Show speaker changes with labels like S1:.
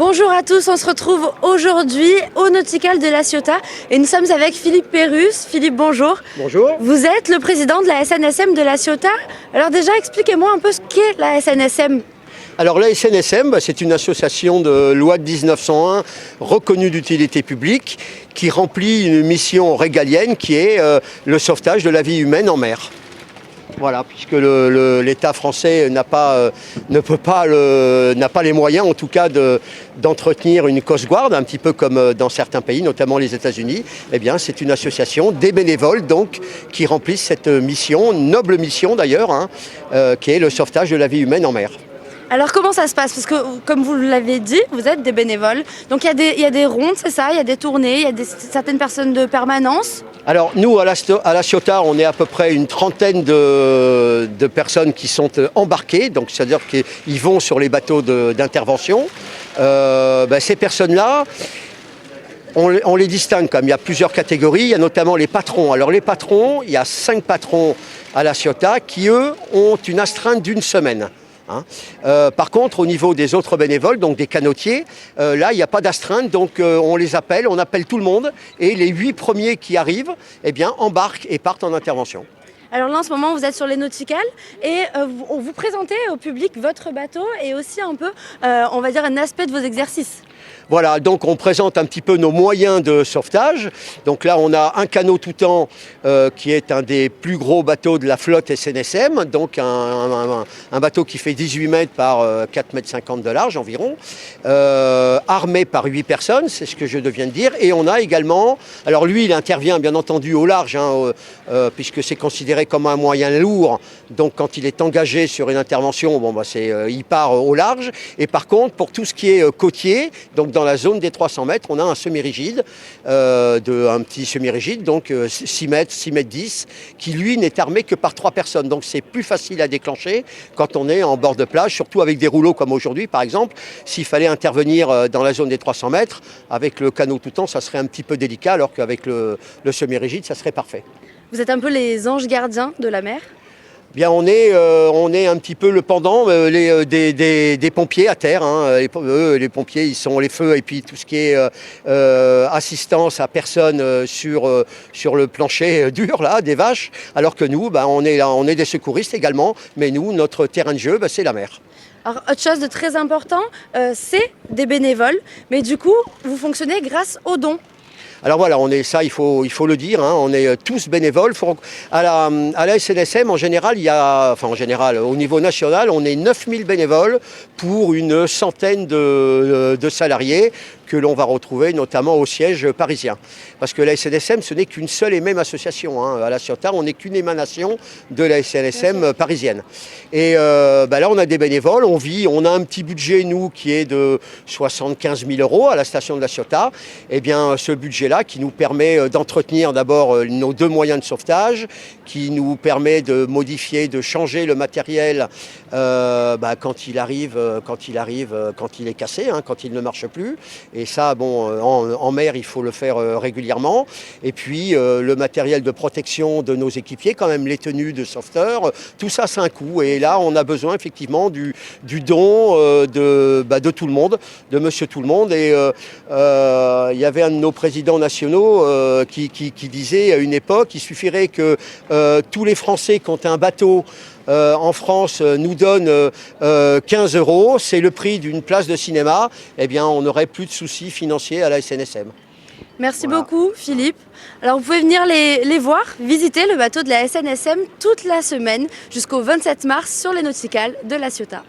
S1: Bonjour à tous, on se retrouve aujourd'hui au Nautical de La Ciotat et nous sommes avec Philippe Pérusse. Philippe, bonjour.
S2: Bonjour.
S1: Vous êtes le président de la SNSM de La Ciotat. Alors déjà, expliquez-moi un peu ce qu'est la SNSM.
S2: Alors la SNSM, c'est une association de loi de 1901 reconnue d'utilité publique qui remplit une mission régalienne qui est le sauvetage de la vie humaine en mer. Voilà, puisque l'État français n'a pas les moyens, en tout cas, d'entretenir une Coast Guard, un petit peu comme dans certains pays, notamment les États-Unis. Eh bien, c'est une association des bénévoles, donc, qui remplissent cette mission, noble mission d'ailleurs, qui est le sauvetage de la vie humaine en mer.
S1: Alors comment ça se passe? Parce que comme vous l'avez dit, vous êtes des bénévoles. Donc il y a des rondes, c'est ça? Il y a des tournées, il y a certaines personnes de permanence?
S2: Alors nous, à La Ciotat, on est à peu près une trentaine de personnes qui sont embarquées. Donc c'est-à-dire qu'ils vont sur les bateaux d'intervention. Ces personnes-là, on les distingue comme il y a plusieurs catégories. Il y a notamment les patrons. Alors les patrons, il y a 5 patrons à La Ciotat qui, eux, ont une astreinte d'une semaine. Par contre, au niveau des autres bénévoles, donc des canotiers, là, il n'y a pas d'astreinte, donc on les appelle, on appelle tout le monde, et les 8 premiers qui arrivent, eh bien, embarquent et partent en intervention.
S1: Alors là, en ce moment, vous êtes sur les Nauticales et vous présentez au public votre bateau et aussi un peu, on va dire, un aspect de vos exercices.
S2: Voilà, donc on présente un petit peu nos moyens de sauvetage. Donc là, on a un canot tout temps qui est un des plus gros bateaux de la flotte SNSM, donc un bateau qui fait 18 mètres par 4,50 mètres de large environ, armé par 8 personnes, c'est ce que je viens de dire. Et on a également, alors lui, il intervient bien entendu au large, puisque c'est considéré comme un moyen lourd. Donc quand il est engagé sur une intervention, il part au large. Et par contre, pour tout ce qui est côtier, donc dans la zone des 300 mètres, on a un semi-rigide, un petit semi-rigide, donc 6 mètres 10, qui lui n'est armé que par 3 personnes. Donc c'est plus facile à déclencher quand on est en bord de plage, surtout avec des rouleaux comme aujourd'hui par exemple. S'il fallait intervenir dans la zone des 300 mètres, avec le canot tout temps, ça serait un petit peu délicat, alors qu'avec le semi-rigide, ça serait parfait.
S1: Vous êtes un peu les anges gardiens de la mer?
S2: Bien, on est un petit peu le pendant des pompiers à terre. Les pompiers, ils sont les feux et puis tout ce qui est assistance à personne sur le plancher dur là, des vaches. Alors que nous, on est des secouristes également. Mais nous, notre terrain de jeu, c'est la mer.
S1: Alors, autre chose de très important, c'est des bénévoles. Mais du coup, vous fonctionnez grâce aux dons.
S2: Alors voilà, il faut le dire, on est tous bénévoles. À la SNSM, en général, au niveau national, on est 9000 bénévoles pour une centaine de salariés que l'on va retrouver notamment au siège parisien. Parce que la SNSM, ce n'est qu'une seule et même association. À La Ciotat, on n'est qu'une émanation de la SNSM parisienne. Et là, on a des bénévoles, on a un petit budget, nous, qui est de 75 000 € à la station de La Ciotat. Eh bien, ce budget-là, qui nous permet d'entretenir d'abord nos 2 moyens de sauvetage, qui nous permet de modifier, de changer le matériel quand il est cassé, quand il ne marche plus. Et ça, en mer, il faut le faire régulièrement. Et puis, le matériel de protection de nos équipiers, quand même, les tenues de sauveteurs, tout ça, c'est un coût. Et là, on a besoin, effectivement, du don de tout le monde, de monsieur tout le monde. Et il y avait un de nos présidents nationaux qui disait, à une époque, il suffirait que tous les Français qui ont un bateau en France nous donne 15 €, c'est le prix d'une place de cinéma, eh bien on n'aurait plus de soucis financiers à la SNSM.
S1: Merci beaucoup Philippe. Alors vous pouvez venir les voir, visiter le bateau de la SNSM toute la semaine jusqu'au 27 mars sur les Nauticales de La Ciotat.